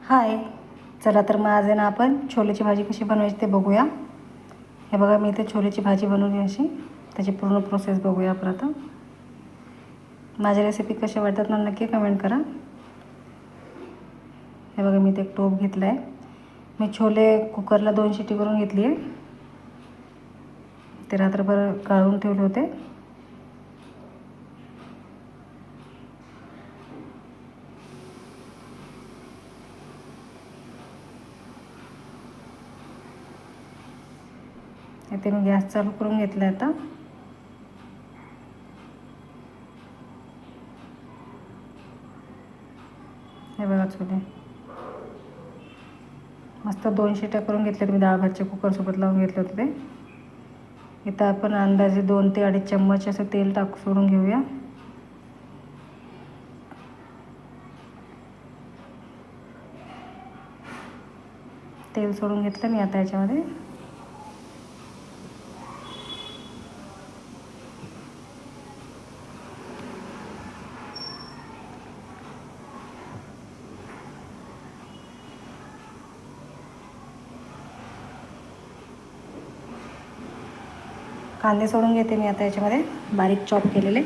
हाय. चला तर मग आज आहे ना आपण छोलेची भाजी कशी बनवायची ते बघूया. हे बघा मी इथे छोलेची भाजी बनवली अशी. त्याची पूर्ण प्रोसेस बघूया आपण आता. माझ्या रेसिपी कशा वाटतात मला नक्की कमेंट करा. हे बघा मी इथे एक टोप घेतला आहे. मी छोले कुकरला 2 शिटी करून घेतली आहे. ते रात्रभर गाळून ठेवले होते. इथे मी गॅस चालू करून घेतला आहे आता. हे बघा छोले मस्त 2 शिट्या करून घेतल्या. मी डाळ भातच्या कुकरसोबत लावून घेतले होते ते. इथं आपण अंदाजे 2 ते 2.5 चम्मच असं तेल सोडून घेऊया. तेल सोडून घेतलं मी आता याच्यामध्ये. कांदे सोडून घेते मी आता याच्यामध्ये बारीक चॉप केलेले.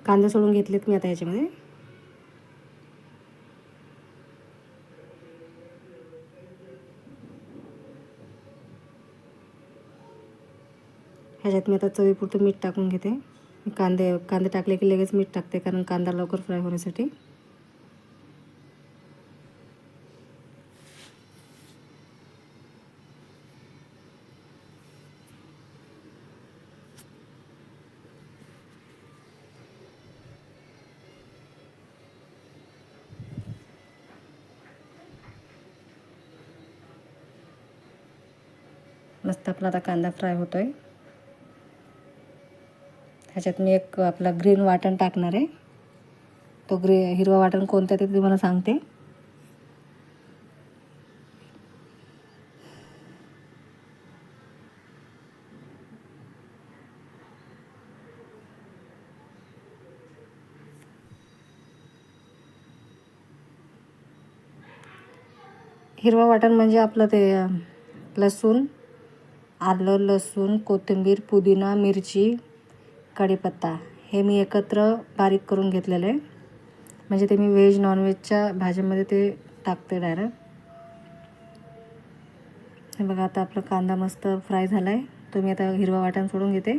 कांदे सोडून घेतलेत मी आता याच्यामध्ये. ह्याच्यात मी आता चवीपुरतं मीठ टाकून घेते. कांदे टाकले की लगेच मीठ टाकते कारण कांदा लवकर फ्राय होण्यासाठी. मस्त आपला आता कांदा फ्राय होतोय. ह्याच्यात मी एक आपला ग्रीन वाटण टाकणार आहे. तो हिरवा वाटण कोणता ते तुम्हाला सांगते. हिरवा वाटण म्हणजे आपलं ते लसूण, आलं, लसूण, कोथिंबीर, पुदिना, मिरची, कढीपत्ता हे मी एकत्र बारीक करून घेतलेलं आहे. म्हणजे ते मी व्हेज नॉनव्हेजच्या भाज्यांमध्ये ते टाकते डायरेक्ट. हे बघा आता आपला कांदा मस्त फ्राय झाला आहे. तो मी आता हिरवा वाटण सोडून घेते.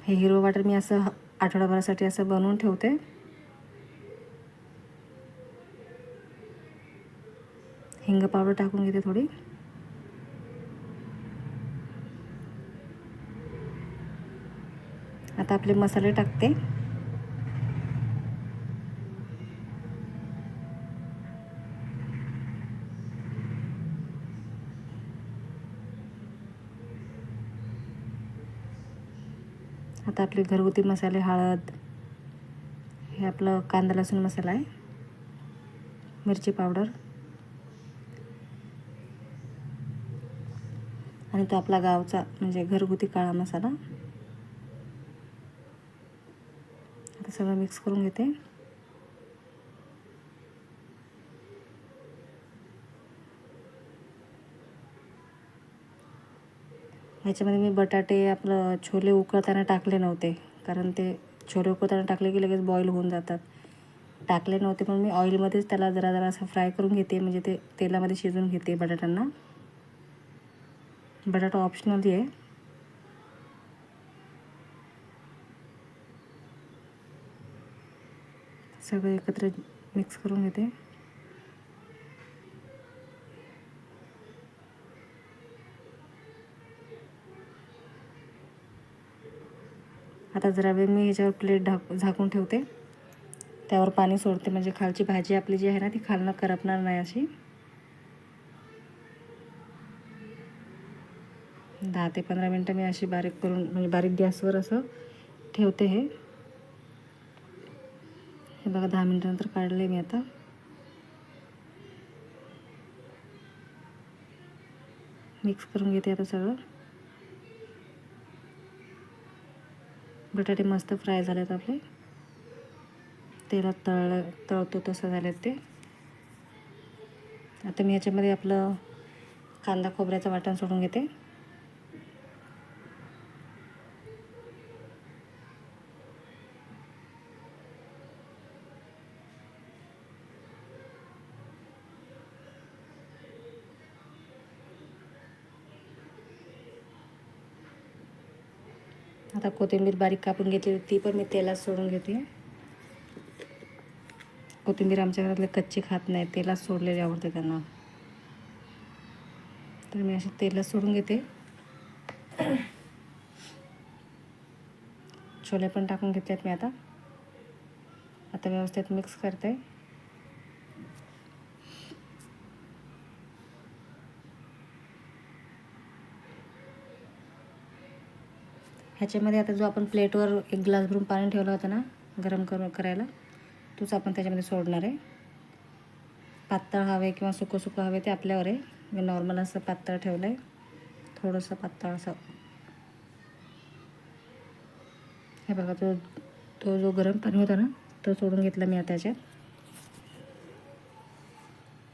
हे हिरवं वाटण मी असं आठवडाभरासाठी असं बनवून ठेवते. हिंग पावडर टाकून घेते थोडी. आता आपले मसाले टाकते. आता आपले घरगुती मसाले, हळद, हे आपलं कांदा लसूण मसाला आहे, मिरची पावडर आणि तो आपला गावचा म्हणजे घरगुती काळा मसाला. आता सगळं मिक्स करून घेते. ह्याच्यामध्ये मी बटाटे आपलं छोले उकळताना टाकले नव्हते कारण ते छोले उकळताना टाकले की लगेच बॉईल होऊन जातात. टाकले नव्हते पण मी ऑइलमध्येच त्याला जरा असं फ्राय करून घेते. म्हणजे ते तेलामध्ये शिजवून घेते बटाट्यांना. बटाटा ऑप्शनली आहे. सगळं एकत्र मिक्स करून घेते. आता जरा वेळ मी ह्याच्यावर प्लेट झाकून ठेवते. त्यावर पाणी सोडते, म्हणजे खालची भाजी आपली जी आहे ना ती खालनं करपणार नाही अशी. 10 ते 15 मिनटं मी अशी बारीक करून, म्हणजे बारीक गॅसवर असं ठेवते. हे बघा 10 मिनटानंतर काढले मी आता. मिक्स करून घेते आता सगळं. बटाटे मस्त फ्राय झालेत आपले, तेलात तळतो तसं झालेत ते. आता मी ह्याच्यामध्ये आपलं कांदा खोबऱ्याचं वाटण सोडून घेते. आता कोथिंबीर बारीक कापून घेतली ती पण मी तेलात सोडून घेते. कोथिंबीर आमच्या घरातले कच्ची खात नाही, तेलात सोडलेली आवडते त्यांना, तर मी अशी तेलात सोडून घेते. छोले पण टाकून घेतलेत मी आता. व्यवस्थित मिक्स करते. ह्याच्यामध्ये आता जो आपण प्लेटवर 1 ग्लास भरून पाणी ठेवलं होतं ना गरम करायला, तोच आपण त्याच्यामध्ये सोडणार आहे. पातळ हवे किंवा सुकं सुकं हवे ते आपल्यावर आहे. मी नॉर्मल असं पातळ ठेवलं आहे, थोडंसं पातळ असं. हे बघा, तो जो गरम पाणी होता ना तो सोडून घेतला मी आता याच्यात.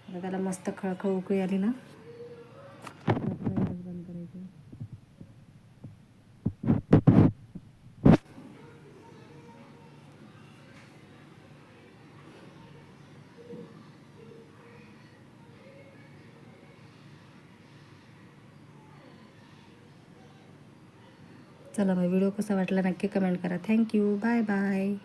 आता त्याला मस्त खळखळ उकळी आली ना, बंद करायचं. चला मग, व्हिडिओ कसा वाटला नक्की कमेंट करा. Thank you, bye bye.